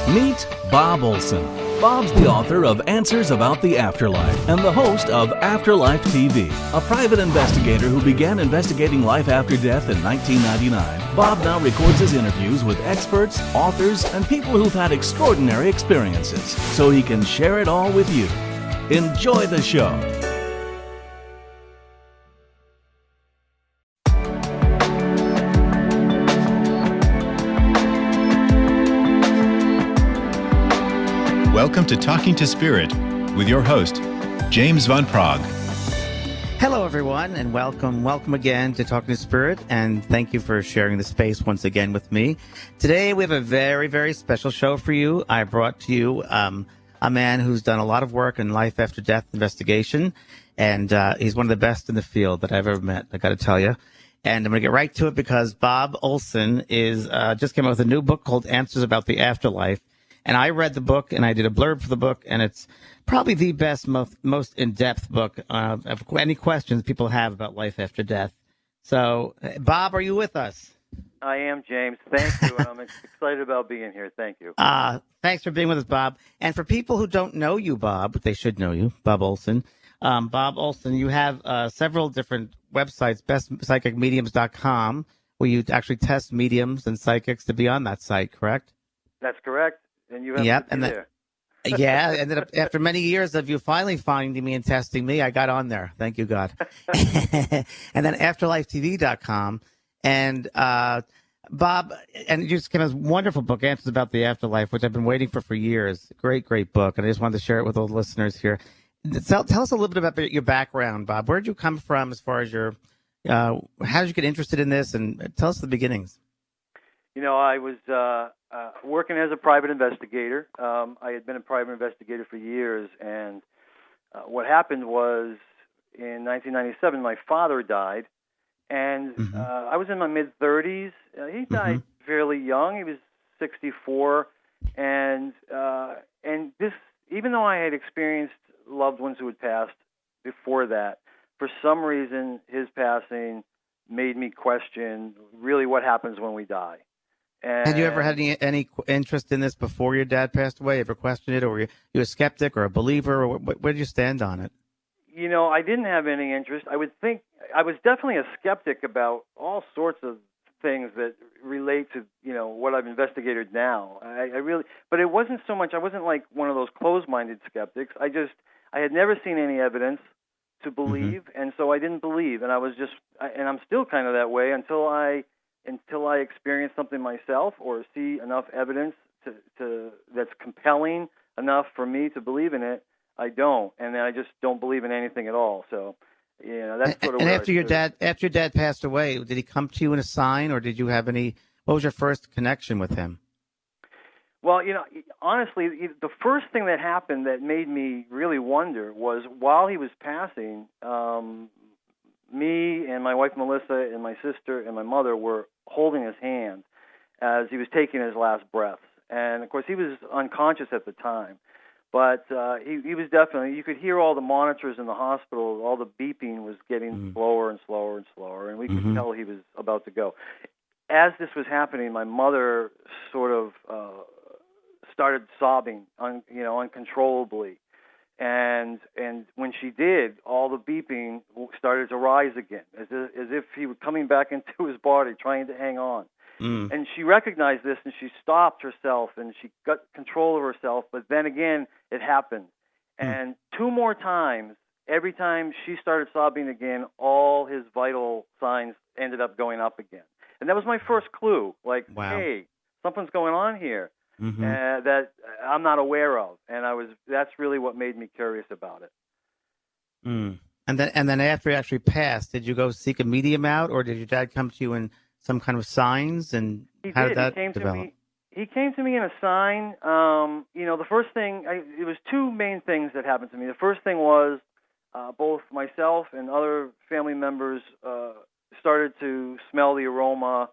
Meet Bob Olson. Bob's the author of Answers About the Afterlife and the host of Afterlife TV, a private investigator who began investigating life after death in 1999. Bob now records his interviews with experts, authors, and people who've had extraordinary experiences so he can share it all with you. Enjoy the show. Welcome to Talking to Spirit with your host, James Van Praagh. Hello, everyone, and welcome again to Talking to Spirit, and thank you for sharing the space once again with me. Today, we have a very, very special show for you. I brought to you a man who's done a lot of work in life after death investigation, and he's one of the best in the field that I've ever met, I got to tell you. And I'm going to get right to it because Bob Olson is just came out with a new book called Answers About the Afterlife. And I read the book, and I did a blurb for the book, and it's probably the best, most in-depth book of any questions people have about life after death. So, Bob, are you with us? I am, James. Thank you. I'm excited about being here. Thank you. Thanks for being with us, Bob. And for people who don't know you, Bob, they should know you, Bob Olson. Bob Olson, you have several different websites, bestpsychicmediums.com, where you actually test mediums and psychics to be on that site, correct? That's correct. And you have to be there. Yeah, and then after many years of you finally finding me and testing me, I got on there. Thank you, God. And then afterlifetv.com. And Bob, and you just came out with a wonderful book, Answers About the Afterlife, which I've been waiting for years. Great, great book. And I just wanted to share it with all the listeners here. Tell us a little bit about your background, Bob. Where did you come from as far as your, how did you get interested in this? And tell us the beginnings. You know, I was working as a private investigator. I had been a private investigator for years, and what happened was in 1997, my father died, and I was in my mid-30s. He died fairly young. He was 64, and this, even though I had experienced loved ones who had passed before that, for some reason, his passing made me question really what happens when we die. And had you ever had any interest in this before your dad passed away? Ever questioned it, or were you a skeptic or a believer, or where did you stand on it? You know, I didn't have any interest. I would think I was definitely a skeptic about all sorts of things that relate to, you know, what I've investigated now. I really, but it wasn't so much. I wasn't like one of those closed-minded skeptics. I had never seen any evidence to believe, and so I didn't believe, and and I'm still kind of that way until I experience something myself or see enough evidence to that's compelling enough for me to believe in it. I don't, and then I just don't believe in anything at all. So, you know, that's sort of. And after your dad passed away, did he come to you in a sign, or did you have any? What was your first connection with him? Well, you know, honestly, the first thing that happened that made me really wonder was while he was passing. Me and my wife Melissa and my sister and my mother were holding his hand as he was taking his last breaths. And, of course, he was unconscious at the time. But he was definitely, you could hear all the monitors in the hospital, all the beeping was getting slower and slower and slower, and we could tell he was about to go. As this was happening, my mother sort of started sobbing, uncontrollably. And when she did, all the beeping started to rise again, as if he was coming back into his body, trying to hang on. And she recognized this, and she stopped herself, and she got control of herself. But then again, it happened. And two more times, every time she started sobbing again, all his vital signs ended up going up again. And that was my first clue, like, hey, something's going on here. That I'm not aware of, and that's really what made me curious about it. And then after he actually passed, did you go seek a medium out, or did your dad come to you in some kind of signs? And how did that develop? He came to me in a sign. The first thing, it was two main things that happened to me. The first thing was both myself and other family members started to smell the aroma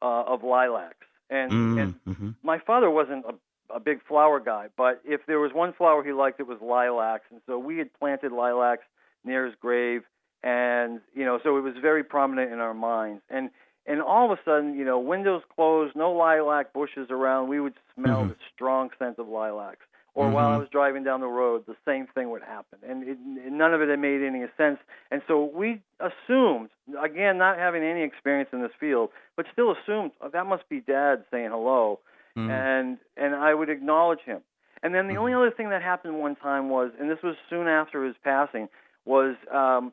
of lilacs. And my father wasn't a big flower guy, but if there was one flower he liked, it was lilacs. And so we had planted lilacs near his grave, and so it was very prominent in our minds. And And all of a sudden, windows closed, no lilac bushes around. We would smell the strong scent of lilacs. Or while I was driving down the road, the same thing would happen. And none of it had made any sense. And so we assumed, again, not having any experience in this field, but still assumed, that must be Dad saying hello. And I would acknowledge him. And then the only other thing that happened one time was, and this was soon after his passing, was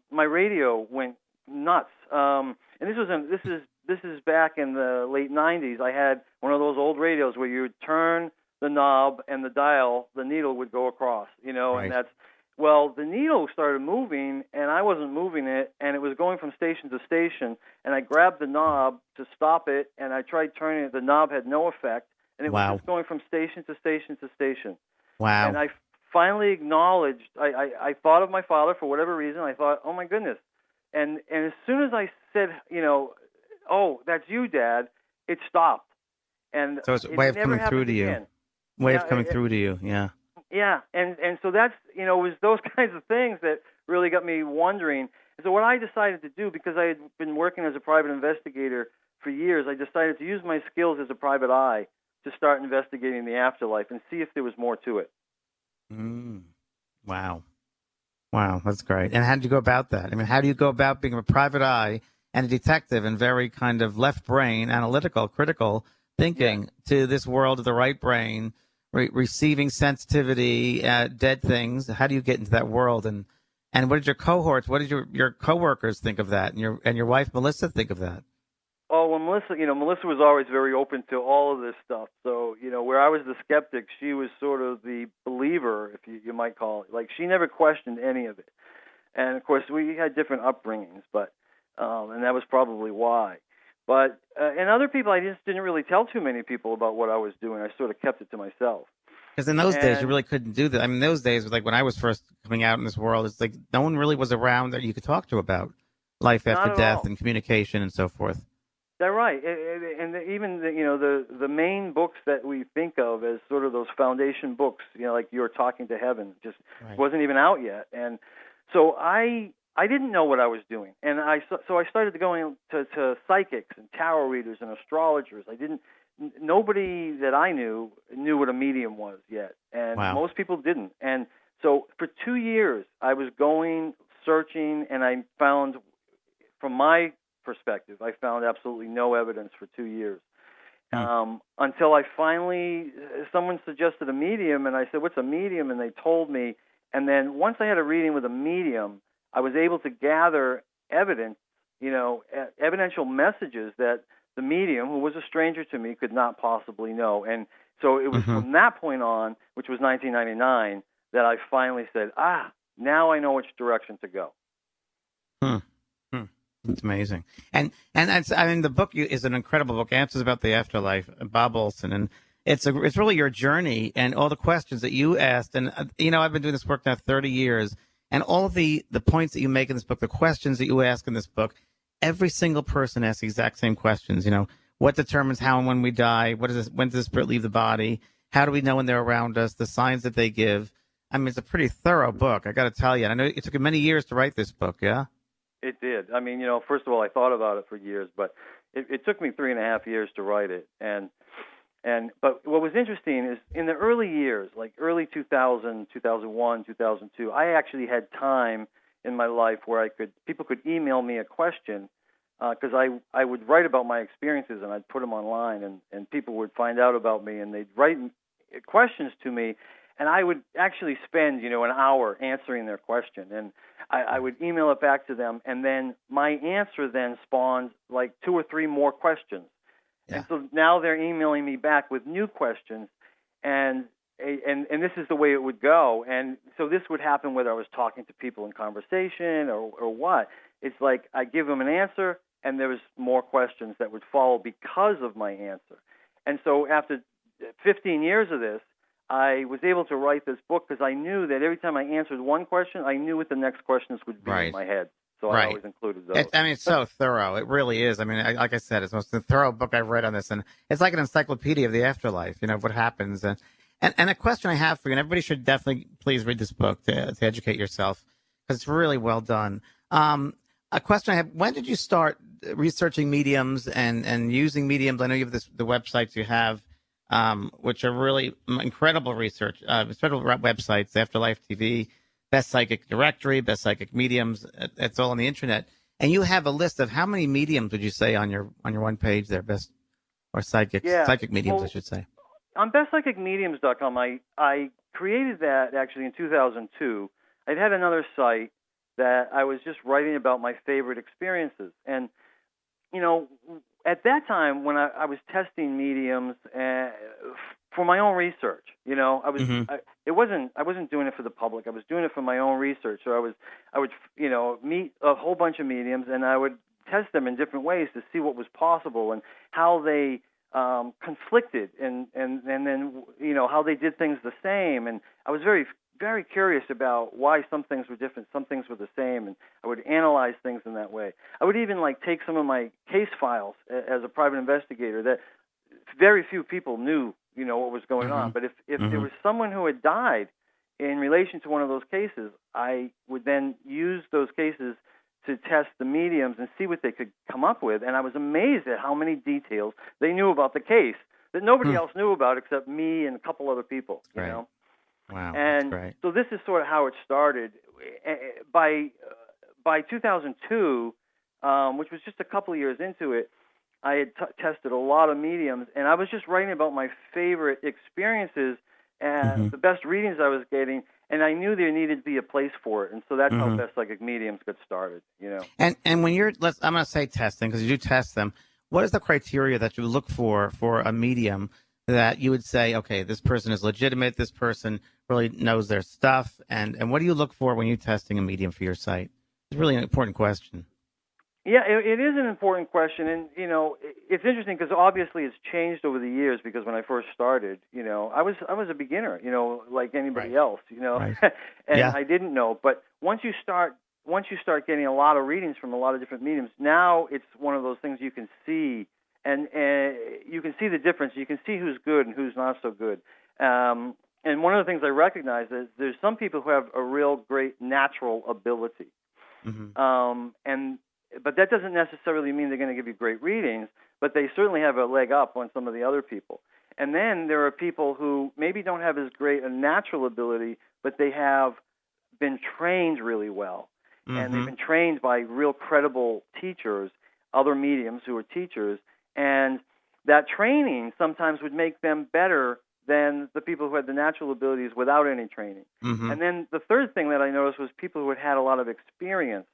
my radio went nuts. And this is back in the late 90s. I had one of those old radios where you would turn the knob and the dial, the needle would go across, Right. and the needle started moving and I wasn't moving it, and it was going from station to station, and I grabbed the knob to stop it, and I tried turning it. The knob had no effect, and it was just going from station to station to station. Wow. And I finally acknowledged, I thought of my father for whatever reason. I thought, oh my goodness. And as soon as I said, oh, that's you, Dad, it stopped. And so it's a way of coming through to you. Again. Way of coming through to you, yeah. Yeah, and so that's, it was those kinds of things that really got me wondering. And so what I decided to do, because I had been working as a private investigator for years, I decided to use my skills as a private eye to start investigating the afterlife and see if there was more to it. Wow. Wow, that's great. And how did you go about that? I mean, how do you go about being a private eye and a detective and very kind of left brain, analytical, critical thinking to this world of the right brain, receiving sensitivity, dead things? How do you get into that world? And what did your cohorts, what did your coworkers think of that? And your wife, Melissa, think of that? Oh, well, Melissa was always very open to all of this stuff. So, where I was the skeptic, she was sort of the believer, if you might call it. Like, she never questioned any of it. And, of course, we had different upbringings, but and that was probably why. But and other people, I just didn't really tell too many people about what I was doing. I sort of kept it to myself. Because in those days, you really couldn't do that. I mean, those days, like when I was first coming out in this world, it's like no one really was around that you could talk to about life after death and communication and so forth. That's right. And even the main books that we think of as sort of those foundation books, like You're Talking to Heaven, just wasn't even out yet. And so I didn't know what I was doing, and so I started going to psychics and tarot readers and astrologers. Nobody that I knew what a medium was yet, and most people didn't. And so for 2 years, I was going, searching, and I found, from my perspective, I found absolutely no evidence for 2 years. Until I finally, someone suggested a medium, and I said, what's a medium? And they told me. And then once I had a reading with a medium, I was able to gather evidence, evidential messages that the medium, who was a stranger to me, could not possibly know. And so it was from that point on, which was 1999, that I finally said, now I know which direction to go. It's amazing. And the book is an incredible book, Answers About the Afterlife, Bob Olson. And it's really your journey and all the questions that you asked. And, I've been doing this work now 30 years. And all of the points that you make in this book, the questions that you ask in this book, every single person asks the exact same questions. What determines how and when we die? When does the spirit leave the body? How do we know when they're around us? The signs that they give. I mean, it's a pretty thorough book, I got to tell you. And I know it took you many years to write this book, yeah? It did. I mean, first of all, I thought about it for years, but it took me 3.5 years to write it. But what was interesting is in the early years, like early 2000, 2001, 2002, I actually had time in my life where people could email me a question, because I would write about my experiences and I'd put them online, and people would find out about me and they'd write questions to me, and I would actually spend, an hour answering their question, and I would email it back to them, and then my answer then spawned like 2 or 3 more questions. Yeah. And so now they're emailing me back with new questions, and this is the way it would go. And so this would happen whether I was talking to people in conversation or what. It's like I give them an answer, and there was more questions that would follow because of my answer. And so after 15 years of this, I was able to write this book because I knew that every time I answered one question, I knew what the next questions would be in my head. So I always included those. It's so thorough. It really is. I mean, like I said, it's the most thorough book I've read on this. And it's like an encyclopedia of the afterlife, what happens. And a question I have for you, and everybody should definitely please read this book to educate yourself because it's really well done. A question I have, when did you start researching mediums and using mediums. I know you have the websites you have, which are really incredible research, incredible websites, Afterlife TV, Best Psychic Directory, Best Psychic Mediums. It's all on the internet. And you have a list of how many mediums would you say on your one page there, best or psychic mediums, I should say. On bestpsychicmediums.com, I created that actually in 2002. I'd had another site that I was just writing about my favorite experiences. And, at that time when I was testing mediums for my own research, I was I wasn't doing it for the public. I was doing it for my own research. So I would meet a whole bunch of mediums, and I would test them in different ways to see what was possible and how they conflicted and then how they did things the same. And I was very, very curious about why some things were different, some things were the same, and I would analyze things in that way. I would even take some of my case files as a private investigator that very few people knew what was going on. But if there was someone who had died in relation to one of those cases, I would then use those cases to test the mediums and see what they could come up with. And I was amazed at how many details they knew about the case that nobody else knew about except me and a couple other people, you know. Wow, and that's great. So this is sort of how it started. By 2002, which was just a couple of years into it, I had tested a lot of mediums, and I was just writing about my favorite experiences and the best readings I was getting, and I knew there needed to be a place for it, and so that's how Best Psychic Mediums got started, And when you're, I'm going to say testing, because you do test them, what is the criteria that you look for a medium that you would say, okay, this person is legitimate, this person really knows their stuff, and what do you look for when you're testing a medium for your site? It's really an important question. Yeah, it is an important question, and it's interesting because obviously it's changed over the years. Because when I first started, I was a beginner, like anybody else, and I didn't know. But once you start getting a lot of readings from a lot of different mediums, now it's one of those things you can see, and you can see the difference. You can see who's good and who's not so good. And one of the things I recognize is there's some people who have a real great natural ability, but that doesn't necessarily mean they're going to give you great readings, but they certainly have a leg up on some of the other people. And then there are people who maybe don't have as great a natural ability, but they have been trained really well. And they've been trained by real credible teachers, other mediums who are teachers, and that training sometimes would make them better than the people who had the natural abilities without any training. And then the third thing that I noticed was people who had a lot of experience.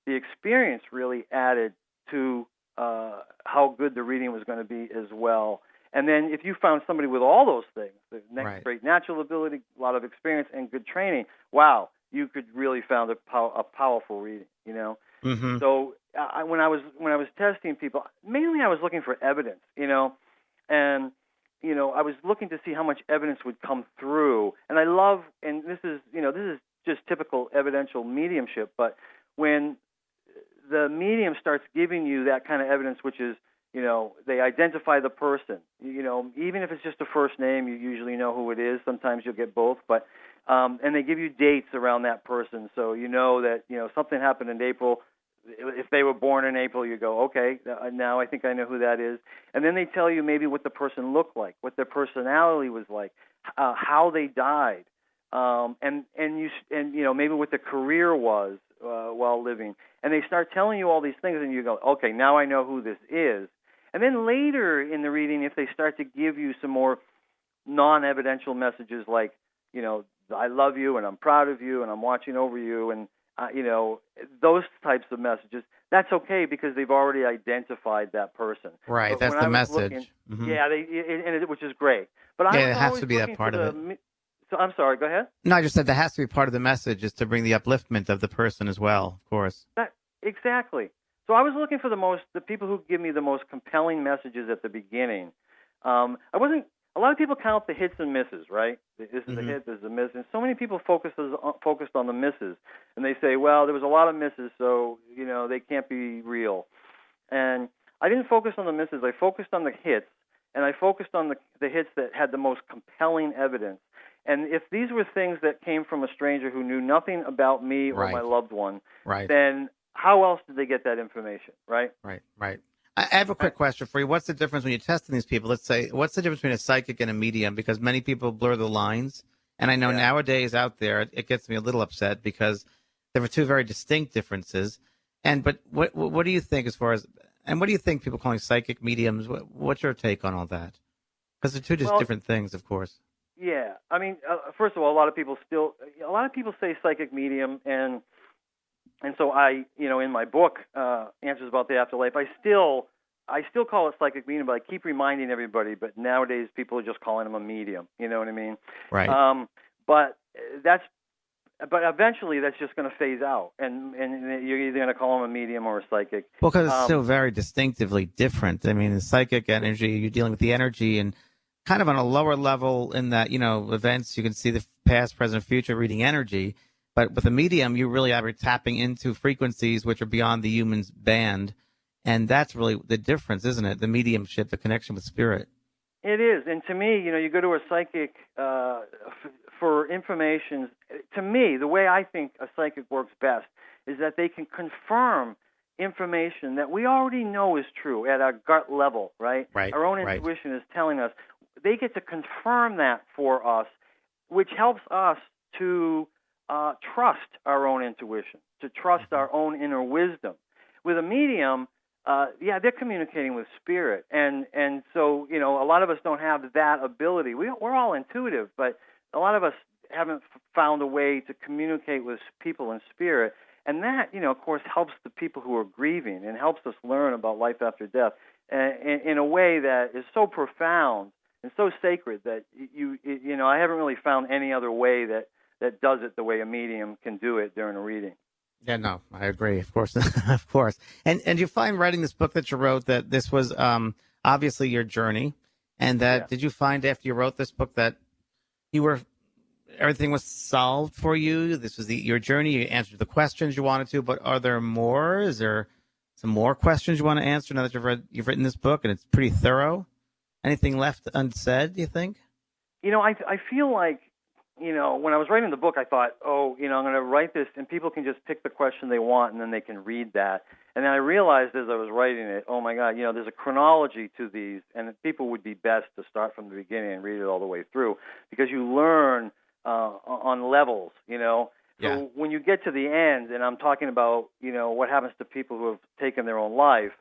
The experience really added to how good the reading was going to be as well. And then if you found somebody with all those things, great natural ability, a lot of experience, and good training, wow, you could really found a powerful reading, So when I was testing people, mainly I was looking for evidence, and I was looking to see how much evidence would come through. And I love, and this is just typical evidential mediumship, but when the medium starts giving you that kind of evidence, which is, they identify the person, even if it's just a first name, you usually know who it is. Sometimes you'll get both, but, and they give you dates around that person. So that, something happened in April. If they were born in April, you go, okay, now I think I know who that is. And then they tell you maybe what the person looked like, what their personality was like, how they died, and maybe what their career was while living. And they start telling you all these things, and you go, okay, now I know who this is. And then later in the reading, if they start to give you some more non-evidential messages like, I love you, and I'm proud of you, and I'm watching over you, and those types of messages, that's okay because they've already identified that person. Right, that's the message. Yeah, which is great. But it has to be that part of it. So I'm sorry, go ahead. No, I just said that has to be part of the message, is to bring the upliftment of the person as well, of course. Exactly. So I was looking for the people who give me the most compelling messages at the beginning. A lot of people count the hits and misses, right? This is a hit, this is a miss, and so many people focused on the misses, and they say, well, there was a lot of misses, so they can't be real. And I didn't focus on the misses. I focused on the hits, and I focused on the hits that had the most compelling evidence. And if these were things that came from a stranger who knew nothing about me or my loved one, then how else did they get that information, right? Right. I have a quick question for you. What's the difference when you're testing these people? Let's say, what's the difference between a psychic and a medium? Because many people blur the lines. And I know nowadays out there, it gets me a little upset because there were two very distinct differences. But what do you think as far as, and what do you think people calling psychic mediums? What's your take on all that? Because they're two just different things, of course. Yeah. I mean, first of all, a lot of people say psychic medium, and so I, in my book, Answers About the Afterlife, I still call it psychic medium, but I keep reminding everybody. But nowadays, people are just calling them a medium. You know what I mean? Right. But eventually, that's just going to phase out, and you're either going to call them a medium or a psychic. Well, because it's so very distinctively different. I mean, the psychic energy, you're dealing with the energy and kind of on a lower level in that, events, you can see the past, present, future, reading energy. But with a medium, you really are tapping into frequencies which are beyond the human's band. And that's really the difference, isn't it? The mediumship, the connection with spirit. It is. And to me, you go to a psychic for information. To me, the way I think a psychic works best is that they can confirm information that we already know is true at our gut level, right? Our own intuition is telling us. They get to confirm that for us, which helps us to trust our own intuition, to trust our own inner wisdom. With a medium, they're communicating with spirit, and so a lot of us don't have that ability. We're all intuitive, but a lot of us haven't found a way to communicate with people in spirit, and that of course helps the people who are grieving and helps us learn about life after death in a way that is so profound and so sacred that I haven't really found any other way that does it the way a medium can do it during a reading. Yeah, no, I agree. Of course, of course. And you find writing this book that you wrote that this was obviously your journey, and that did you find after you wrote this book that everything was solved for you? This was your journey. You answered the questions you wanted to, but are there more? Is there some more questions you want to answer now that you've written this book and it's pretty thorough? Anything left unsaid, do you think? I feel like, when I was writing the book, I thought, I'm going to write this, and people can just pick the question they want, and then they can read that. And then I realized as I was writing it, oh, my God, there's a chronology to these, and people would be best to start from the beginning and read it all the way through, because you learn on levels, So when you get to the end, and I'm talking about, what happens to people who have taken their own life,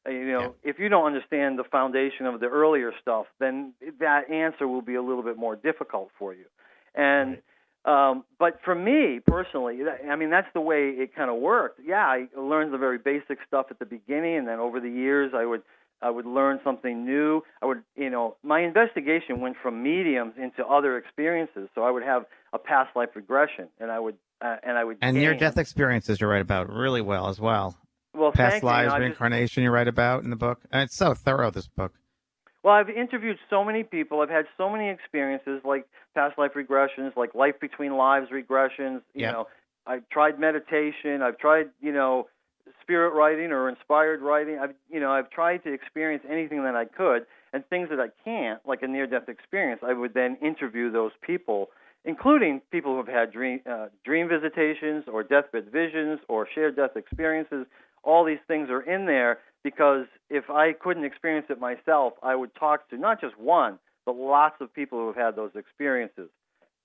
if you don't understand the foundation of the earlier stuff, then that answer will be a little bit more difficult for you. And but for me personally, that's the way it kind of worked. Yeah, I learned the very basic stuff at the beginning, and then over the years, I would learn something new. My investigation went from mediums into other experiences. So I would have a past life regression, and I would near-death experiences you write about really well as well. Well, past lives, reincarnation you write about in the book. And it's so thorough, this book. Well, I've interviewed so many people. I've had so many experiences, like past life regressions, like life between lives regressions. I've tried meditation. I've tried, spirit writing or inspired writing. I've tried to experience anything that I could, and things that I can't, like a near-death experience, I would then interview those people, including people who have had dream visitations or deathbed visions or shared death experiences. All these things are in there because if I couldn't experience it myself, I would talk to not just one, but lots of people who have had those experiences.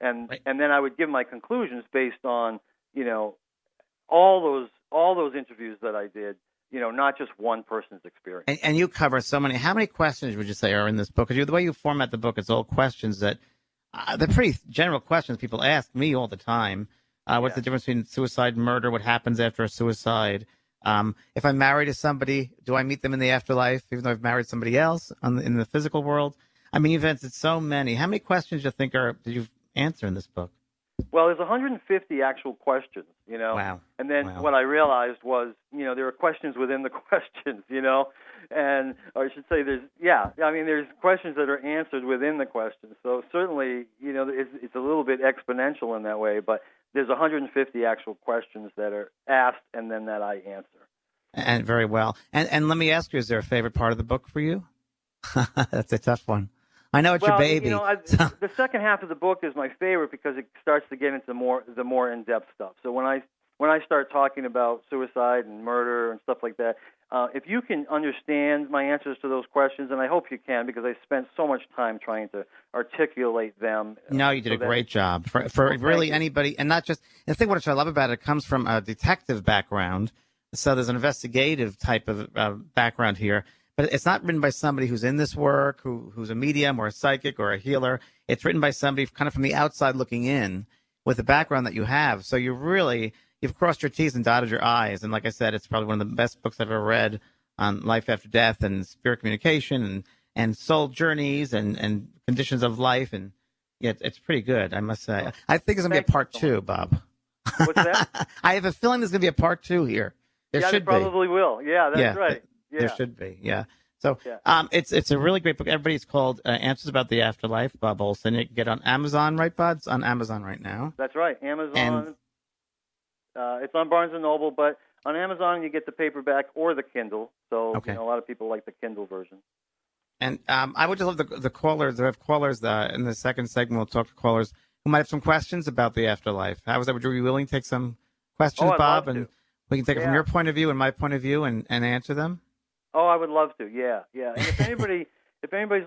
And then I would give my conclusions based on, all those interviews that I did, not just one person's experience. And you cover so many. How many questions would you say are in this book? Because the way you format the book, it's all questions that they're pretty general questions people ask me all the time. What's the difference between suicide and murder? What happens after a suicide? If I'm married to somebody, do I meet them in the afterlife, even though I've married somebody else in the physical world? You've answered so many. How many questions do you think did you answer in this book? Well, there's 150 actual questions, Wow. And then what I realized was, there are questions within the questions, and or I should say there's questions that are answered within the questions. So certainly, it's a little bit exponential in that way, but there's 150 actual questions that are asked and then that I answer. And very well. And let me ask you, is there a favorite part of the book for you? That's a tough one. I know it's your baby. The second half of the book is my favorite because it starts to get into the more in-depth stuff. So when I when I start talking about suicide and murder and stuff like that, if you can understand my answers to those questions, and I hope you can, because I spent so much time trying to articulate them. No, you did a great job for Well, really anybody, and not just. And the thing what I love about it comes from a detective background, so there's an investigative type of background here. But it's not written by somebody who's in this work, who's a medium or a psychic or a healer. It's written by somebody kind of from the outside looking in, with the background that you have. So you've crossed your T's and dotted your I's. And like I said, it's probably one of the best books I've ever read on life after death and spirit communication and soul journeys and conditions of life. And yeah, it's pretty good, I must say. I think it's going to be a part 2, Bob. What's that? I have a feeling there's going to be a part 2 here. There should be. Probably will. Yeah, that's right. Yeah. There should be. Yeah. So it's a really great book. Everybody's called Answers About the Afterlife, Bob Olson. You can get it on Amazon, right, Bud? It's on Amazon right now. That's right, Amazon. It's on Barnes & Noble, but on Amazon you get the paperback or the Kindle. So a lot of people like the Kindle version. And I would just love the callers. We have callers in the second segment. We'll talk to callers who might have some questions about the afterlife. How is that? Would you be willing to take some questions, Bob? And we can take it from your point of view and my point of view and answer them? Oh, I would love to. Yeah. And if anybody's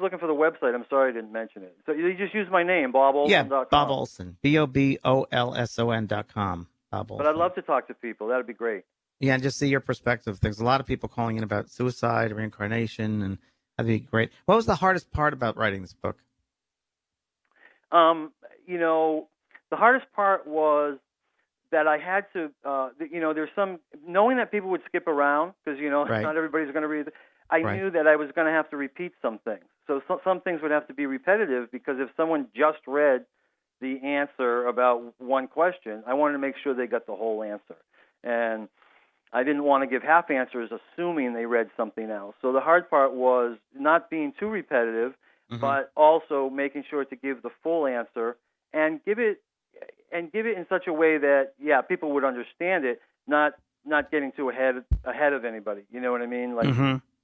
looking for the website, I'm sorry I didn't mention it. So you just use my name, BobOlson.com. Yeah, Bob Olson. BOBOLSON.com. Bob Olson. But I'd love to talk to people. That would be great. Yeah, and just see your perspective. There's a lot of people calling in about suicide, reincarnation, and that'd be great. What was the hardest part about writing this book? The hardest part was that I had to, there's some, knowing that people would skip around, because, not everybody's going to read it. I knew that I was going to have to repeat some things. So some things would have to be repetitive, because if someone just read the answer about one question, I wanted to make sure they got the whole answer. And I didn't want to give half answers assuming they read something else. So the hard part was not being too repetitive, but also making sure to give the full answer and give it in such a way that people would understand it, not getting too ahead of anybody. You know what I mean? Like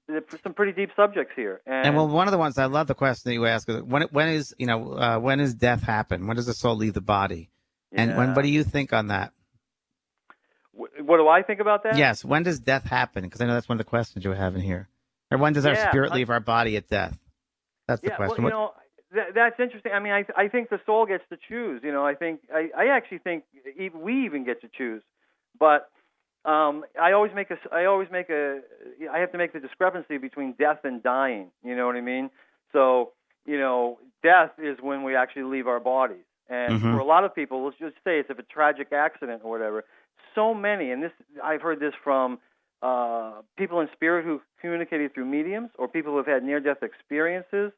there's some pretty deep subjects here. And one of the ones I love the question that you ask is when does death happen? When does the soul leave the body? And what do you think on that? What do I think about that? Yes. When does death happen? Because I know that's one of the questions you have in here. Or when does our spirit leave our body at death? That's the question. Well, that's interesting. I mean, I think the soul gets to choose. I actually think we even get to choose. But I have to make the discrepancy between death and dying. You know what I mean? So, death is when we actually leave our bodies. And for a lot of people, let's just say it's a tragic accident or whatever. So many, and I've heard this from people in spirit who communicated through mediums, or people who have had near-death experiences,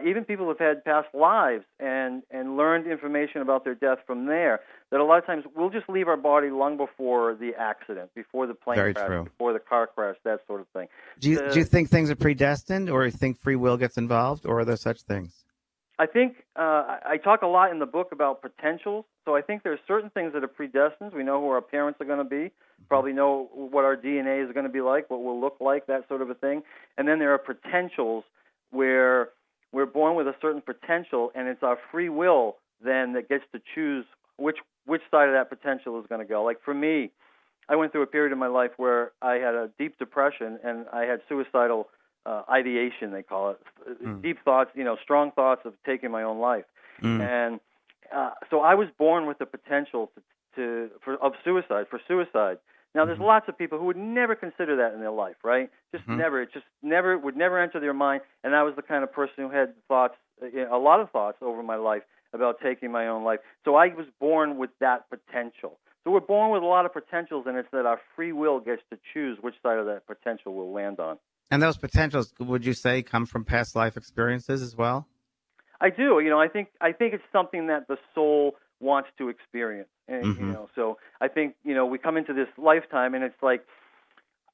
even people who have had past lives and learned information about their death from there, that a lot of times we'll just leave our body long before the accident, before the plane crash, before the car crash, that sort of thing. Do you think things are predestined, or do you think free will gets involved, or are there such things? I think I talk a lot in the book about potentials. So I think there's certain things that are predestined. We know who our parents are going to be, probably know what our DNA is going to be like, what we'll look like, that sort of a thing. And then there are potentials where we're born with a certain potential, and it's our free will then that gets to choose which side of that potential is going to go. Like for me, I went through a period in my life where I had a deep depression, and I had suicidal ideation, they call it, deep thoughts, strong thoughts of taking my own life. And so I was born with the potential for suicide. Now, there's lots of people who would never consider that in their life, right? Never. It would never enter their mind. And I was the kind of person who had thoughts, a lot of thoughts over my life about taking my own life. So I was born with that potential. So we're born with a lot of potentials, and it's that our free will gets to choose which side of that potential we'll land on. And those potentials, would you say, come from past life experiences as well? I do. I think it's something that the soul wants to experience. And, so I think, we come into this lifetime, and it's like,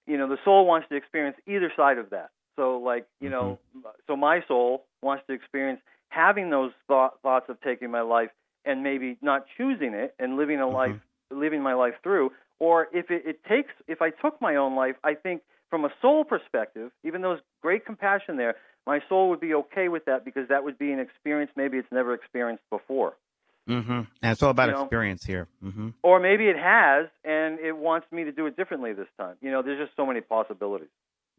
the soul wants to experience either side of that. So like, so my soul wants to experience having those thoughts of taking my life and maybe not choosing it and living my life through. Or if I took my own life, I think from a soul perspective, even though there's great compassion there, my soul would be okay with that, because that would be an experience maybe it's never experienced before. Mm-hmm. And it's all about You know? experience here. Mm-hmm. Or maybe it has, and it wants me to do it differently this time. There's just so many possibilities.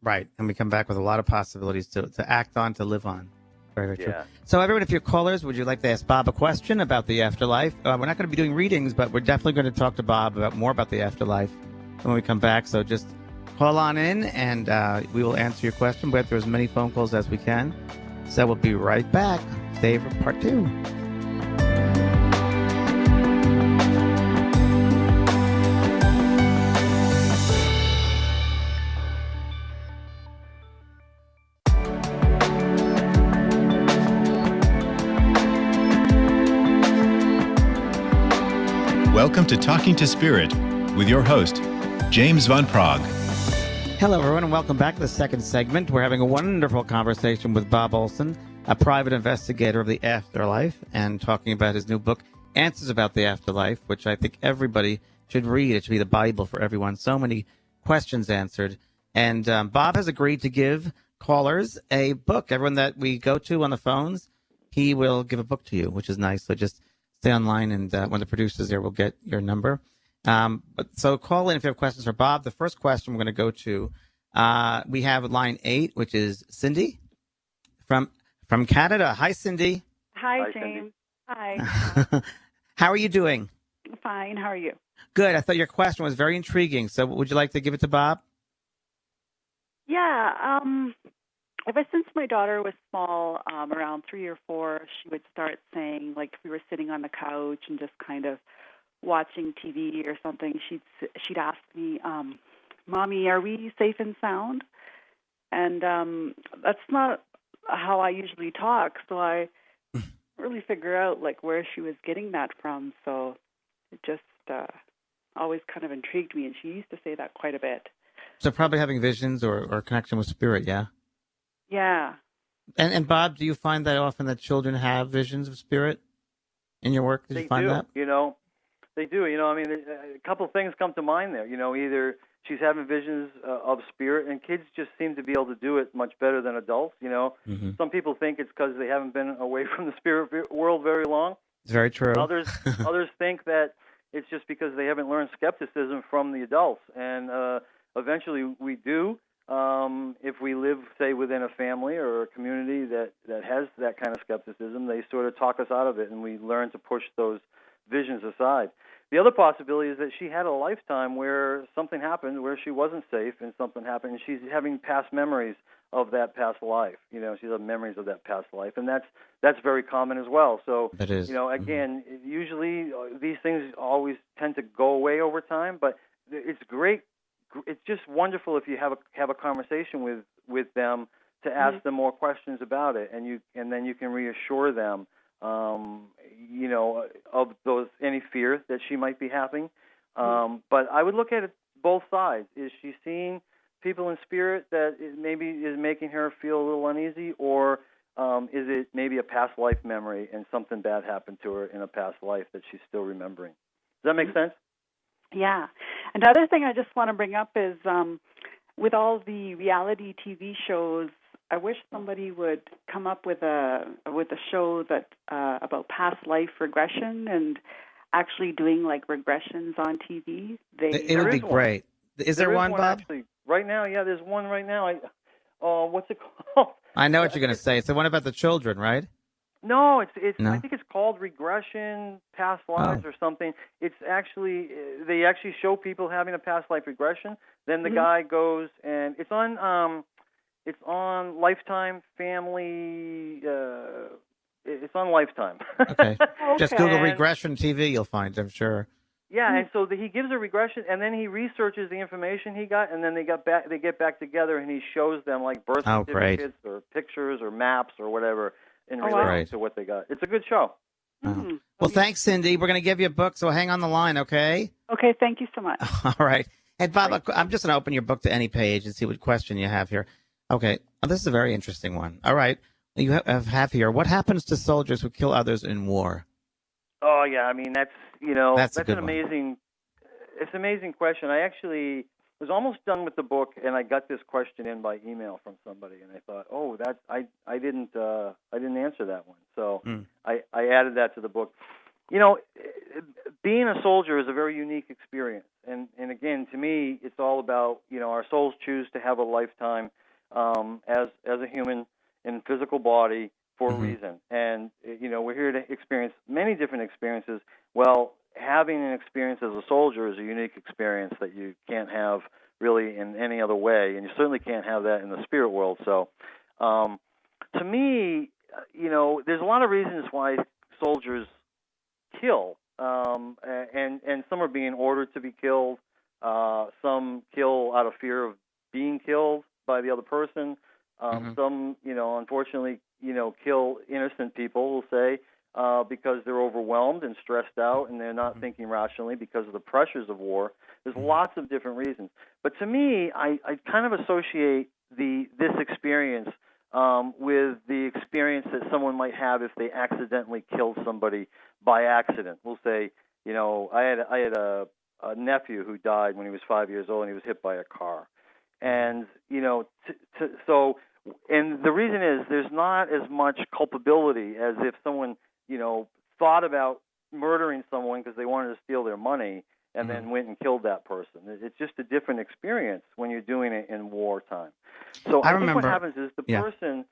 Right. And we come back with a lot of possibilities to act on, to live on. Very, very true. Yeah. So, everyone, if you're callers, would you like to ask Bob a question about the afterlife? We're not going to be doing readings, but we're definitely going to talk to Bob more about the afterlife when we come back. So just call on in, and we will answer your question. We'll get through as many phone calls as we can. So we'll be right back. Stay for part 2. Welcome to Talking to Spirit with your host, James Van Praagh. Hello, everyone, and welcome back to the second segment. We're having a wonderful conversation with Bob Olson, a private investigator of the afterlife, and talking about his new book, Answers About the Afterlife, which I think everybody should read. It should be the Bible for everyone. So many questions answered. And Bob has agreed to give callers a book. Everyone that we go to on the phones, he will give a book to you, which is nice. So just stay online, and when the producer's there, we'll get your number. So call in if you have questions for Bob. The first question we're going to go to, we have line 8, which is Cindy from Canada. Hi, Cindy. Hi, Cindy. James. Hi. How are you doing? Fine. How are you? Good. I thought your question was very intriguing. So would you like to give it to Bob? Yeah. Ever since my daughter was small, around 3 or 4, she would start saying, like, if we were sitting on the couch and just kind of watching TV or something, she'd ask me, "Mommy, are we safe and sound?" And that's not how I usually talk, so I really figure out like where she was getting that from. So it just always kind of intrigued me, and she used to say that quite a bit. So probably having visions or connection with spirit, yeah? Yeah. And Bob, do you find that often that children have visions of spirit in your work? Did you find that? They do. I mean, a couple of things come to mind there. Either she's having visions of spirit, and kids just seem to be able to do it much better than adults. Mm-hmm. Some people think it's because they haven't been away from the spirit world very long. It's very true. Others think that it's just because they haven't learned skepticism from the adults, and eventually we do. If we live, say, within a family or a community that has that kind of skepticism, they sort of talk us out of it, and we learn to push those visions aside. The other possibility is that she had a lifetime where something happened, where she wasn't safe, and something happened, and she's having past memories of that past life. She's having memories of that past life, and that's very common as well. So, That is. Again, usually these things always tend to go away over time, but it's great. It's just wonderful if you have a conversation with them to ask them more questions about it, and then you can reassure them, of those any fear that she might be having. But I would look at it both sides. Is she seeing people in spirit that maybe is making her feel a little uneasy, or is it maybe a past life memory and something bad happened to her in a past life that she's still remembering? Does that make sense? Yeah. Another thing I just want to bring up is with all the reality TV shows, I wish somebody would come up with a show that about past life regression and actually doing like regressions on TV. It would be great. Is there one, Bob? Actually, right now, yeah, there's one right now. What's it called? I know what you're going to say. It's the one about the children, right? No, it's. No? I think it's called Regression Past Lives or something. It's actually they actually show people having a past life regression. Then the guy goes and it's on Lifetime Family. It's on Lifetime. Okay. Just Google Regression TV, you'll find, I'm sure. Yeah, and so he gives a regression, and then he researches the information he got, and then they get back together, and he shows them like birth certificates or pictures or maps or whatever in relation to what they got. It's a good show. Well, thanks, Cindy. We're going to give you a book, so hang on the line, okay? Okay, thank you so much. All right. Hey, Bob, I'm just going to open your book to any page and see what question you have here. Okay. Oh, this is a very interesting one. All right. You have here, what happens to soldiers who kill others in war? Oh, yeah. I mean, that's an amazing. It's an amazing question. I actually was almost done with the book, and I got this question in by email from somebody, and I thought, I didn't answer that one, so I added that to the book. being a soldier is a very unique experience. And again, to me, it's all about, our souls choose to have a lifetime as a human in physical body for a reason. And, we're here to experience many different experiences. Well, having an experience as a soldier is a unique experience that you can't have really in any other way, and you certainly can't have that in the spirit world. So, to me, there's a lot of reasons why soldiers kill, and some are being ordered to be killed. Some kill out of fear of being killed by the other person. Some, unfortunately, kill innocent people, we'll say, because they're overwhelmed and stressed out, and they're not thinking rationally because of the pressures of war. There's lots of different reasons. But to me, I kind of associate this experience with the experience that someone might have if they accidentally killed somebody by accident. We'll say, I had a nephew who died when he was 5 years old, and he was hit by a car. And, and the reason is there's not as much culpability as if someone, thought about murdering someone because they wanted to steal their money and then went and killed that person. It's just a different experience when you're doing it in wartime. So I think what happens is the person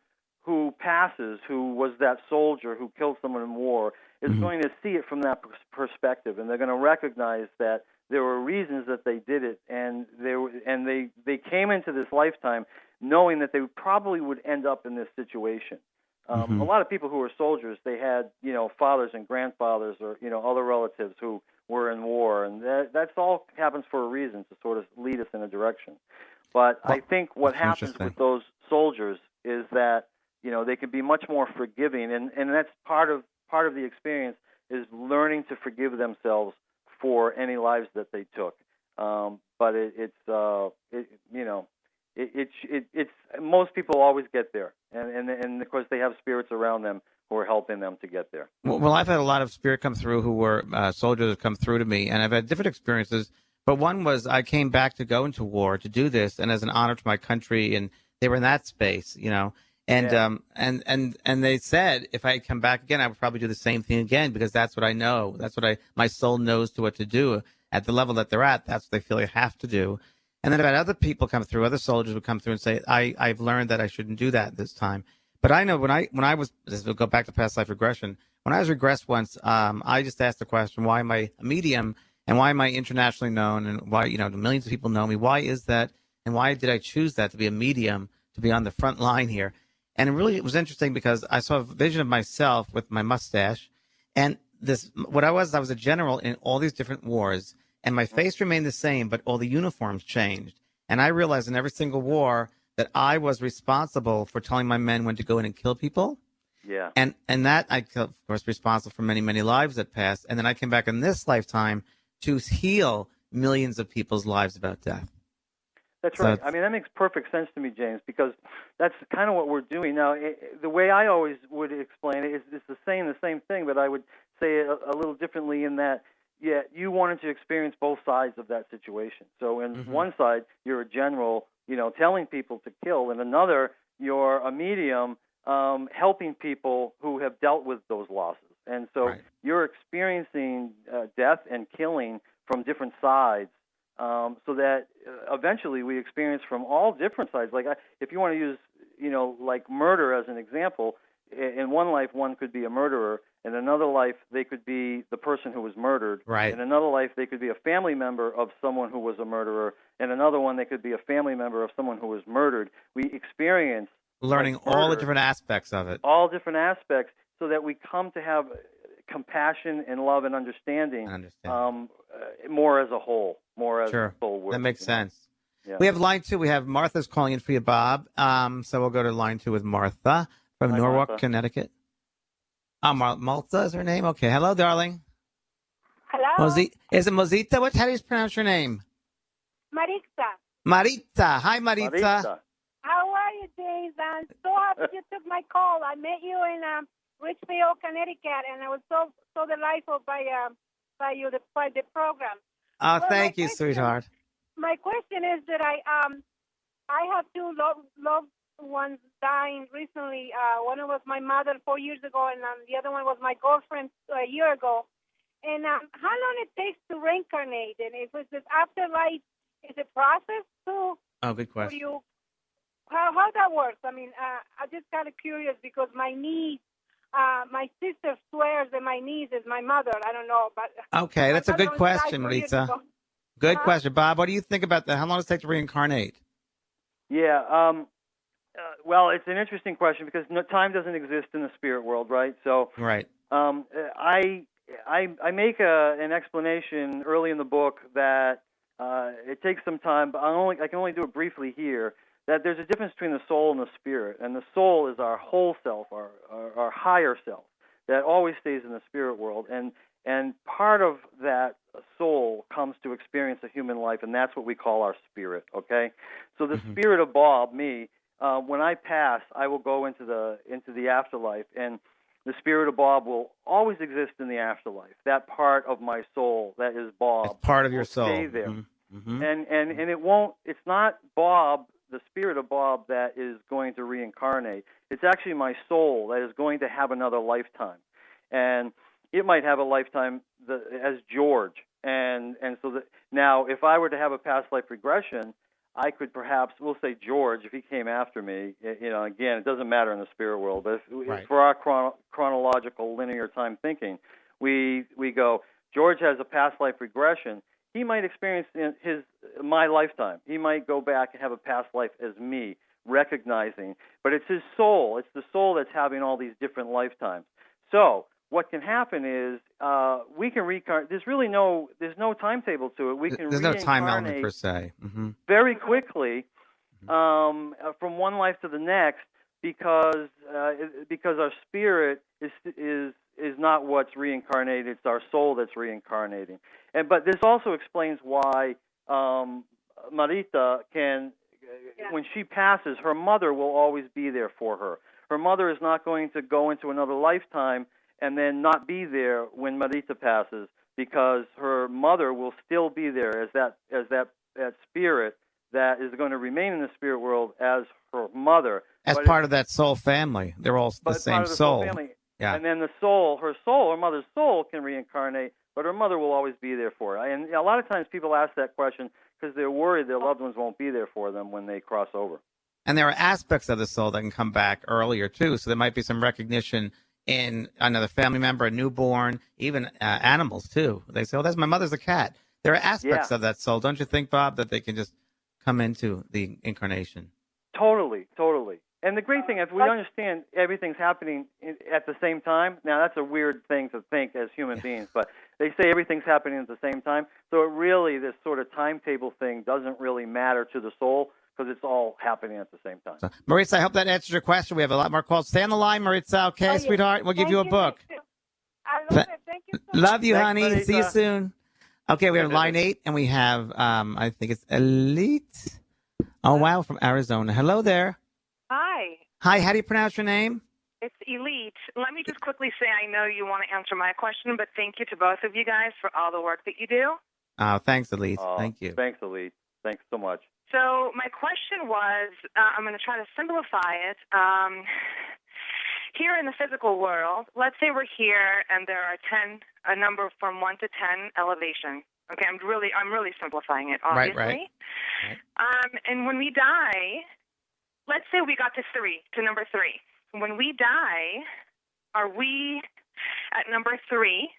who passes, who was that soldier who killed someone in war, is going to see it from that perspective, and they're going to recognize that there were reasons that they did it, and they came into this lifetime knowing that they probably would end up in this situation. A lot of people who were soldiers, they had fathers and grandfathers or other relatives who were in war, and that's all happens for a reason, to sort of lead us in a direction. But I think what happens with those soldiers is that they can be much more forgiving, and that's part of the experience is learning to forgive themselves for any lives that they took. But it's most people always get there, and of course they have spirits around them who are helping them to get there. Well, I've had a lot of spirit come through who were soldiers that come through to me, and I've had different experiences. But one was I came back to go into war to do this, and as an honor to my country, and they were in that space, and they said if I come back again, I would probably do the same thing again because that's what I know. That's what my soul knows to what to do at the level that they're at. That's what they feel they have to do. And then I've had other people come through, other soldiers would come through and say, I've learned that I shouldn't do that this time. But I know when I was, this will go back to past life regression, when I was regressed once, I just asked the question, why am I a medium and why am I internationally known and why, millions of people know me? Why is that? And why did I choose that to be a medium, to be on the front line here? And it was interesting because I saw a vision of myself with my mustache and I was a general in all these different wars. And my face remained the same, but all the uniforms changed. And I realized in every single war that I was responsible for telling my men when to go in and kill people. Yeah. And that I, of course, responsible for many, many lives that passed. And then I came back in this lifetime to heal millions of people's lives about death. That's right. I mean, that makes perfect sense to me, James, because that's kind of what we're doing. Now, the way I always would explain it is it's the same thing, but I would say it a little differently in that, yeah, you wanted to experience both sides of that situation. So in one side, you're a general, telling people to kill, and another, you're a medium helping people who have dealt with those losses. And so you're experiencing death and killing from different sides so that eventually we experience from all different sides. Like if you want to use, like murder as an example, in one life one could be a murderer. In another life, they could be the person who was murdered. Right. In another life, they could be a family member of someone who was a murderer. In another one, they could be a family member of someone who was murdered. We experience learning all the different aspects of it. All different aspects so that we come to have compassion and love and understanding more as a whole, more as a whole world. That makes sense. Yeah. We have line 2. We have Martha's calling in for you, Bob. So we'll go to line 2 with Martha from Norwalk, Martha. Connecticut. Malta is her name? Okay. Hello, darling. Hello. Is it Mozita? How do you pronounce your name? Maritza. Marita. Hi, Marita. How are you, James? I'm so happy you took my call. I met you in Richfield, Connecticut, and I was so delightful by you, by the program. Oh, thank you, sweetheart. My question is that I have two loved ones dying recently. One was my mother 4 years ago, and the other one was my girlfriend a year ago. And how long it takes to reincarnate, and if it's an afterlife, is it process too? Oh, good question. How that works? I mean, I'm just kind of curious because my niece, my sister swears that my niece is my mother. I don't know, but Okay, that's a good question, Maritza. Good Huh? question, Bob. What do you think about that? How long does it take to reincarnate? Yeah. Well, it's an interesting question because time doesn't exist in the spirit world, right? So, Right. I make an explanation early in the book that it takes some time, but I can only do it briefly here. That there's a difference between the soul and the spirit, and the soul is our whole self, our higher self that always stays in the spirit world, and part of that soul comes to experience a human life, and that's what we call our spirit. Okay, so the spirit of Bob, me, when I pass, I will go into the afterlife, and the spirit of Bob will always exist in the afterlife. That part of my soul that is Bob, It's part of your will soul. stay there, Mm-hmm. and it won't. It's not Bob, the spirit of Bob, that is going to reincarnate. It's actually my soul that is going to have another lifetime, and it might have a lifetime as George, and so that now if I were to have a past life regression, I could perhaps, we'll say George, if he came after me, again, it doesn't matter in the spirit world, but if for our chronological linear time thinking, we go, George has a past life regression. He might experience my lifetime. He might go back and have a past life as me, recognizing. But it's his soul. It's the soul that's having all these different lifetimes. So what can happen is we can reincarnate. There's no timetable to it. There's no time element per se. Mm-hmm. Very quickly from one life to the next because our spirit is not what's reincarnated. It's our soul that's reincarnating. But this also explains why Marita can, when she passes, her mother will always be there for her. Her mother is not going to go into another lifetime and then not be there when Marita passes, because her mother will still be there as that spirit that is going to remain in the spirit world as her mother. As part of that soul family. They're all the same part of the soul. Family. Yeah. And then her mother's soul can reincarnate, but her mother will always be there for her. And a lot of times people ask that question because they're worried their loved ones won't be there for them when they cross over. And there are aspects of the soul that can come back earlier, too. So there might be some recognition in another family member, a newborn, even animals, too. They say, oh, that's my mother's a cat. There are aspects of that soul. Don't you think, Bob, that they can just come into the incarnation? Totally. And the great thing, if we understand everything's happening at the same time, now that's a weird thing to think as human beings, but they say everything's happening at the same time. So it really, this sort of timetable thing doesn't really matter to the soul because it's all happening at the same time. So, Maritza, I hope that answers your question. We have a lot more calls. Stay on the line, Maritza, okay, sweetheart? We'll give you a book. I love it. Thank you so much. Love you, Thanks, honey. Maritza. See you soon. Okay, we have line 8, and we have, I think it's Elite. Oh, wow, from Arizona. Hello there. Hi. Hi, how do you pronounce your name? It's Elite. Let me just quickly say I know you want to answer my question, but thank you to both of you guys for all the work that you do. Oh, thanks, Elite. Thank you. Thanks, Elite. Thanks so much. So my question was, I'm going to try to simplify it. Here in the physical world, let's say we're here and there are a number from 1 to 10 elevation. Okay, I'm really simplifying it, obviously. Right. And when we die, let's say we got to number 3. When we die, are we at number 3?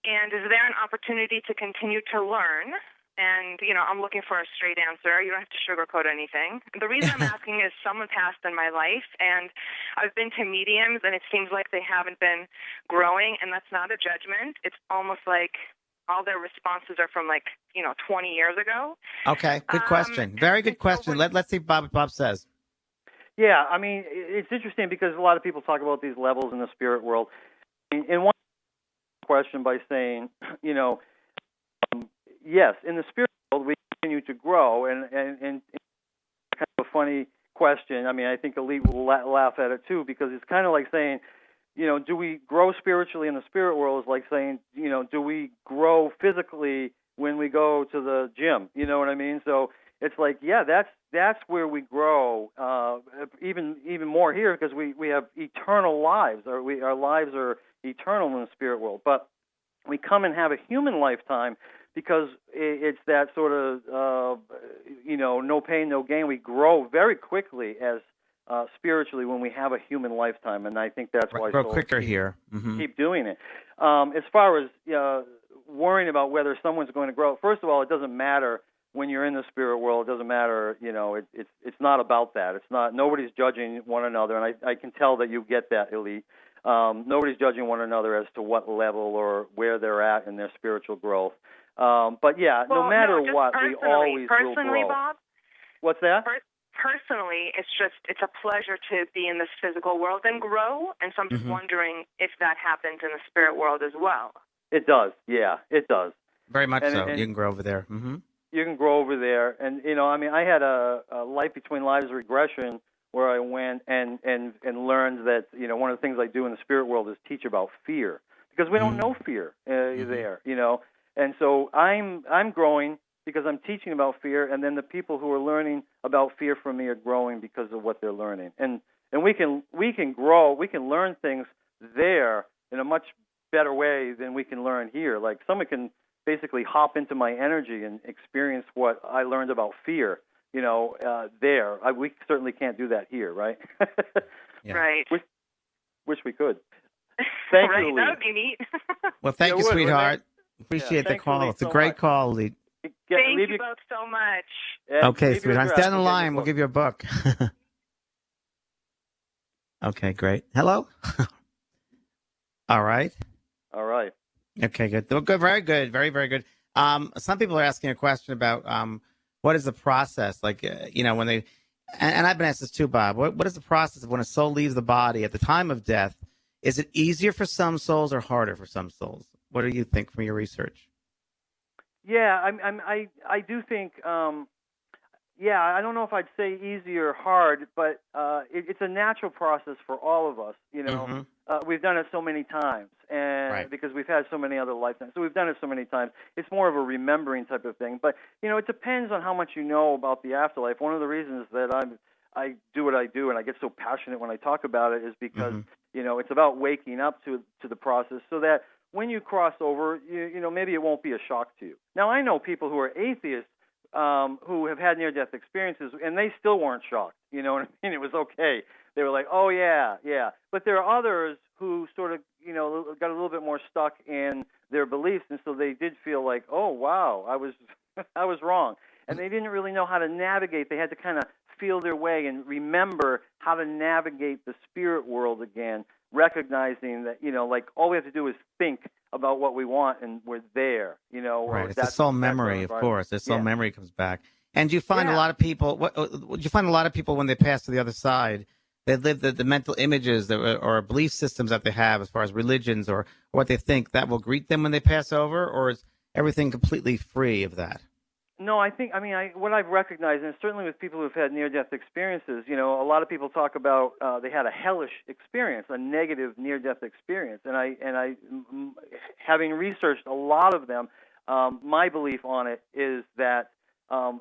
And is there an opportunity to continue to learn? And, I'm looking for a straight answer. You don't have to sugarcoat anything. The reason I'm asking is someone passed in my life, and I've been to mediums, and it seems like they haven't been growing, and that's not a judgment. It's almost like all their responses are from 20 years ago. Okay, good question. Very good question. Let's see what Bob says. Yeah, I mean, it's interesting because a lot of people talk about these levels in the spirit world. In one question by saying, yes, in the spirit world we continue to grow, and kind of a funny question. I mean, I think Elite will laugh at it too, because it's kind of like saying, do we grow spiritually in the spirit world? Is like saying, do we grow physically when we go to the gym? You know what I mean? So it's like, yeah, that's where we grow, even more here, because we have eternal lives, or our lives are eternal in the spirit world. But We come and have a human lifetime because it's that sort of, no pain, no gain. We grow very quickly as spiritually when we have a human lifetime, and I think that's why grow souls quicker here. keep doing it. As far as worrying about whether someone's going to grow, first of all, it doesn't matter when you're in the spirit world. It doesn't matter, it's not about that. It's not. Nobody's judging one another, and I can tell that you get that, Elite. Nobody's judging one another as to what level or where they're at in their spiritual growth. But yeah, no matter what, we always will grow. Bob? What's that? Personally, it's a pleasure to be in this physical world and grow, and so I'm just wondering if that happens in the spirit world as well. It does, yeah, it does. Very much so. You can grow over there. You can grow over there, and I had a life between lives regression where I went and learned that one of the things I do in the spirit world is teach about fear, because we don't know fear there, and so I'm growing because I'm teaching about fear, and then the people who are learning about fear from me are growing because of what they're learning. And we can grow, we can learn things there in a much better way than we can learn here. Like someone can basically hop into my energy and experience what I learned about fear, there. We certainly can't do that here, right? Yeah. Right. Wish we could. Thank right, you, Lee. that would be neat. Well, thank you, sweetheart. Appreciate the call. It's a great call, Lee. Thank you both so much. Okay, sweetheart. Stay on the line. We'll give you a book. Okay, great. Hello? All right. All right. Okay, good. Good. Very good. Very, very good. Some people are asking a question about what is the process? Like, when they, and I've been asked this too, Bob. What is the process of when a soul leaves the body at the time of death? Is it easier for some souls or harder for some souls? What do you think from your research? Yeah, I do think, I don't know if I'd say easy or hard, but it's a natural process for all of us. We've done it so many times, and because we've had so many other lifetimes, so we've done it so many times. It's more of a remembering type of thing. But it depends on how much you know about the afterlife. One of the reasons that I do what I do, and I get so passionate when I talk about it, is because it's about waking up to the process, so that when you cross over, maybe it won't be a shock to you. Now, I know people who are atheists who have had near-death experiences, and they still weren't shocked. You know what I mean? It was okay. They were like, oh, yeah. But there are others who sort of, got a little bit more stuck in their beliefs, and so they did feel like, oh, wow, I was wrong. And they didn't really know how to navigate. They had to kind of feel their way and remember how to navigate the spirit world again, recognizing that, like, all we have to do is think about what we want, and we're there, Right. It's the soul memory, of course. The soul memory comes back. And you find a lot of people, you find a lot of people when they pass to the other side, they live the mental images or belief systems that they have as far as religions or what they think that will greet them when they pass over, or is everything completely free of that? No, what I've recognized, and certainly with people who've had near-death experiences, a lot of people talk about they had a hellish experience, a negative near-death experience, and I, having researched a lot of them, my belief on it is that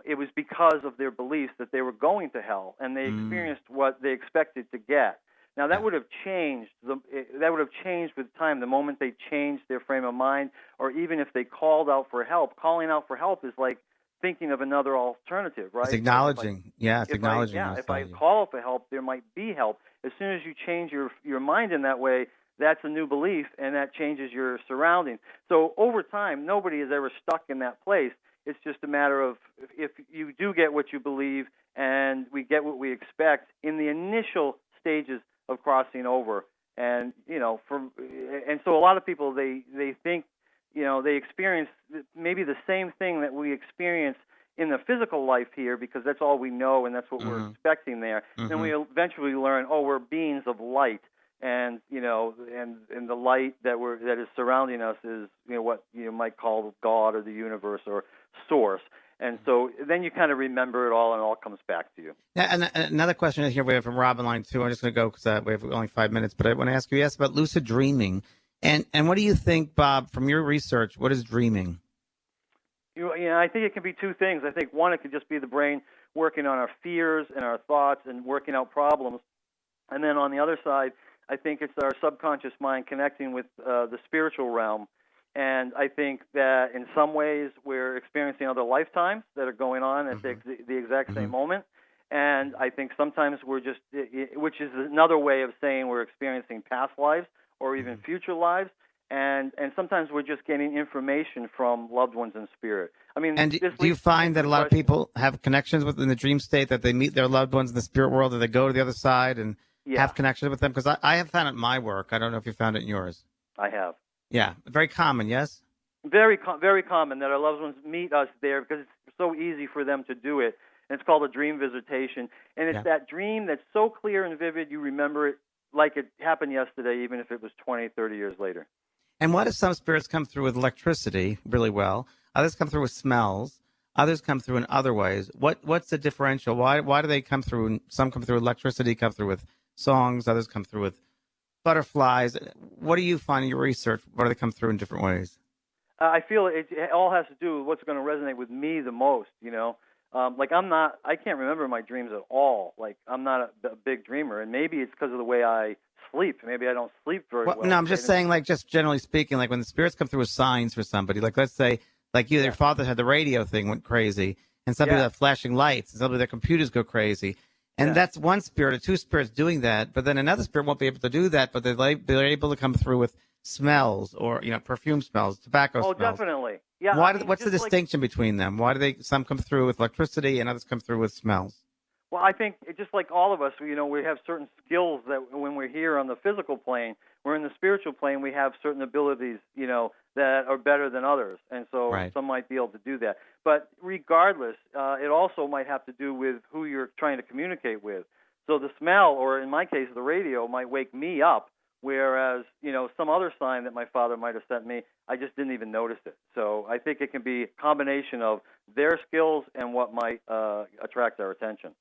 it was because of their beliefs that they were going to hell, and they experienced what they expected to get. Now that would have changed. That would have changed with time. The moment they changed their frame of mind, or even if they called out for help. Calling out for help is like thinking of another alternative, right? It's acknowledging. It's acknowledging. If I call for help, there might be help. As soon as you change your mind in that way, that's a new belief, and that changes your surroundings. So over time, nobody is ever stuck in that place. It's just a matter of if you do get what you believe and we get what we expect in the initial stages of crossing over. And, and so a lot of people, they think, they experience maybe the same thing that we experience in the physical life here, because that's all we know and that's what we're expecting there. Then we eventually learn, we're beings of light, and and the light that is surrounding us is what you might call God or the universe or source. And so then you kind of remember it all, and it all comes back to you. Yeah, and another question here we have from Robin line 2. I'm just going to go because we have only 5 minutes, but I want to ask you, yes, about lucid dreaming. And what do you think, Bob, from your research, what is dreaming? I think it can be two things. I think one, it could just be the brain working on our fears and our thoughts and working out problems. And then on the other side, I think it's our subconscious mind connecting with the spiritual realm And I think that in some ways we're experiencing other lifetimes that are going on at the exact same moment. And I think sometimes we're just, which is another way of saying we're experiencing past lives or even future lives. And sometimes we're just getting information from loved ones in spirit. I mean, and do you find that a lot of people have connections within the dream state, that they meet their loved ones in the spirit world, or they go to the other side and have connections with them? Because I have found it in my work. I don't know if you found it in yours. I have. Yeah, very common, yes? Very common that our loved ones meet us there because it's so easy for them to do it. And it's called a dream visitation. And it's that dream that's so clear and vivid, you remember it like it happened yesterday, even if it was 20, 30 years later. And what if some spirits come through with electricity really well? Others come through with smells. Others come through in other ways. What's the differential? Why do they come through? Some come through with electricity, come through with songs. Others come through with butterflies. What do you find in your research? Why do they come through in different ways? I feel it all has to do with what's going to resonate with me the most, you know. I can't remember my dreams at all. Like, I'm not a big dreamer, and maybe it's because of the way I sleep. Maybe I don't sleep very well. No, I'm just saying, like, just generally speaking, like when the spirits come through with signs for somebody, like let's say, like your father had the radio thing went crazy, and some people have flashing lights, and some of their computers go crazy. And that's one spirit or two spirits doing that, but then another spirit won't be able to do that, but they're able to come through with smells or, you know, perfume smells, tobacco smells. Oh, definitely. Yeah. What's the distinction between them? Why do some come through with electricity and others come through with smells? Well, I think just like all of us, you know, we have certain skills that when we're here on the physical plane, we're in the spiritual plane, we have certain abilities, you know, that are better than others. And so some might be able to do that. But regardless, it also might have to do with who you're trying to communicate with. So the smell, or in my case, the radio, might wake me up, whereas, you know, some other sign that my father might have sent me, I just didn't even notice it. So I think it can be a combination of their skills and what might attract our attention.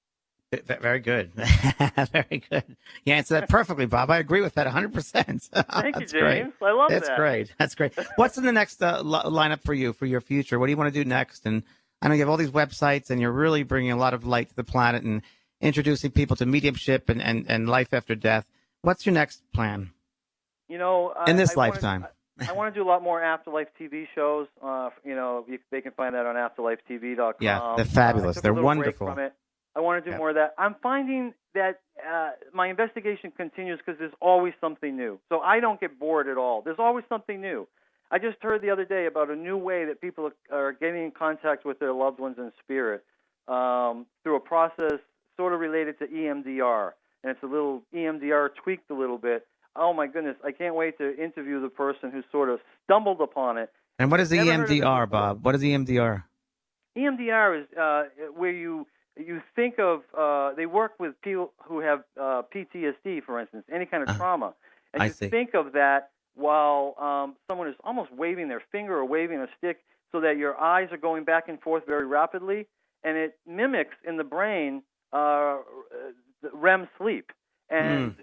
Very good. Very good. You answered that perfectly, Bob. I agree with that 100%. Thank you, James. Great. I love that. That's great. That's great. What's in the next lineup for you, for your future? What do you want to do next? And I know you have all these websites, and you're really bringing a lot of light to the planet and introducing people to mediumship and life after death. What's your next plan? You know, in this lifetime. I want to do a lot more Afterlife TV shows. You know, they can find that on afterlifetv.com. Yeah, they're fabulous. They're wonderful. I want to do more of that. I'm finding that my investigation continues because there's always something new. So I don't get bored at all. There's always something new. I just heard the other day about a new way that people are getting in contact with their loved ones in spirit through a process sort of related to EMDR. And it's a little EMDR tweaked a little bit. Oh, my goodness. I can't wait to interview the person who sort of stumbled upon it. And what is EMDR, Bob? What is EMDR? EMDR is where you think of, they work with people who have PTSD, for instance, any kind of trauma. And you think of that while someone is almost waving their finger or waving a stick so that your eyes are going back and forth very rapidly. And it mimics in the brain REM sleep. And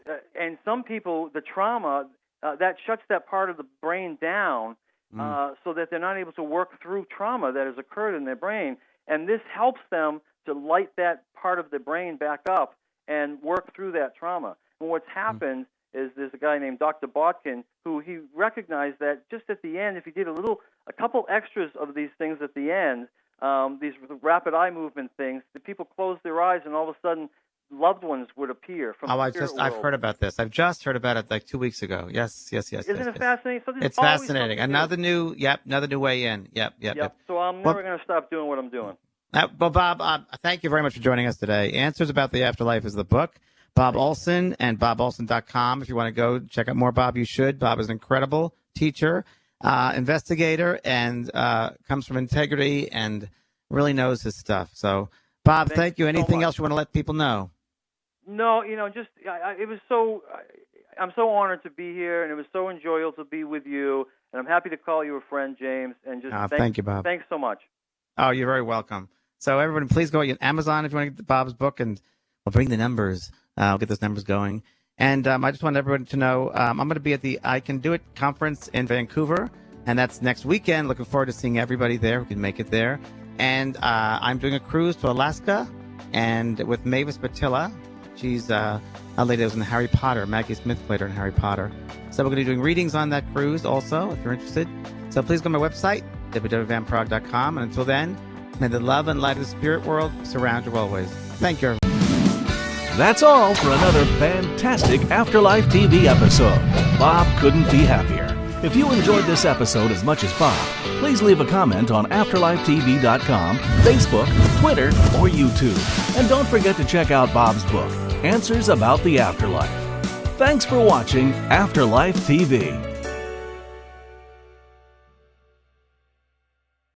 some people, the trauma, that shuts that part of the brain down so that they're not able to work through trauma that has occurred in their brain. And this helps them to light that part of the brain back up and work through that trauma. And what's happened is there's a guy named Dr. Botkin who he recognized that just at the end, if he did a couple extras of these things at the end, these rapid eye movement things, the people closed their eyes and all of a sudden loved ones would appear from the spirit world. I've heard about this. I've just heard about it like 2 weeks ago. Yes. Isn't it fascinating? So it's fascinating. Another new way in. Yep. So I'm never going to stop doing what I'm doing. Well, Bob, thank you very much for joining us today. Answers About the Afterlife is the book. Bob Olson and BobOlson.com. If you want to go check out more Bob, you should. Bob is an incredible teacher, investigator, and comes from integrity and really knows his stuff. So, Bob, thank you. Anything else you want to let people know? No, just it was so. I'm so honored to be here, and it was so enjoyable to be with you. And I'm happy to call you a friend, James. And just thank you, Bob. Thanks so much. Oh, you're very welcome. So, everyone, please go to Amazon if you want to get Bob's book, and we'll bring the numbers. I'll get those numbers going. And I just want everyone to know I'm going to be at the I Can Do It conference in Vancouver, and that's next weekend. Looking forward to seeing everybody there who can make it there. And I'm doing a cruise to Alaska, and with Mavis Batilla. She's a lady that was in Harry Potter. Maggie Smith played her in Harry Potter. So we're going to be doing readings on that cruise also, if you're interested. So please go to my website, www.vanpraagh.com. And until then, may the love and light of the spirit world surround you always. Thank you, everyone. That's all for another fantastic Afterlife TV episode. Bob couldn't be happier. If you enjoyed this episode as much as Bob, please leave a comment on AfterlifeTV.com, Facebook, Twitter, or YouTube. And don't forget to check out Bob's book, Answers About the Afterlife. Thanks for watching Afterlife TV.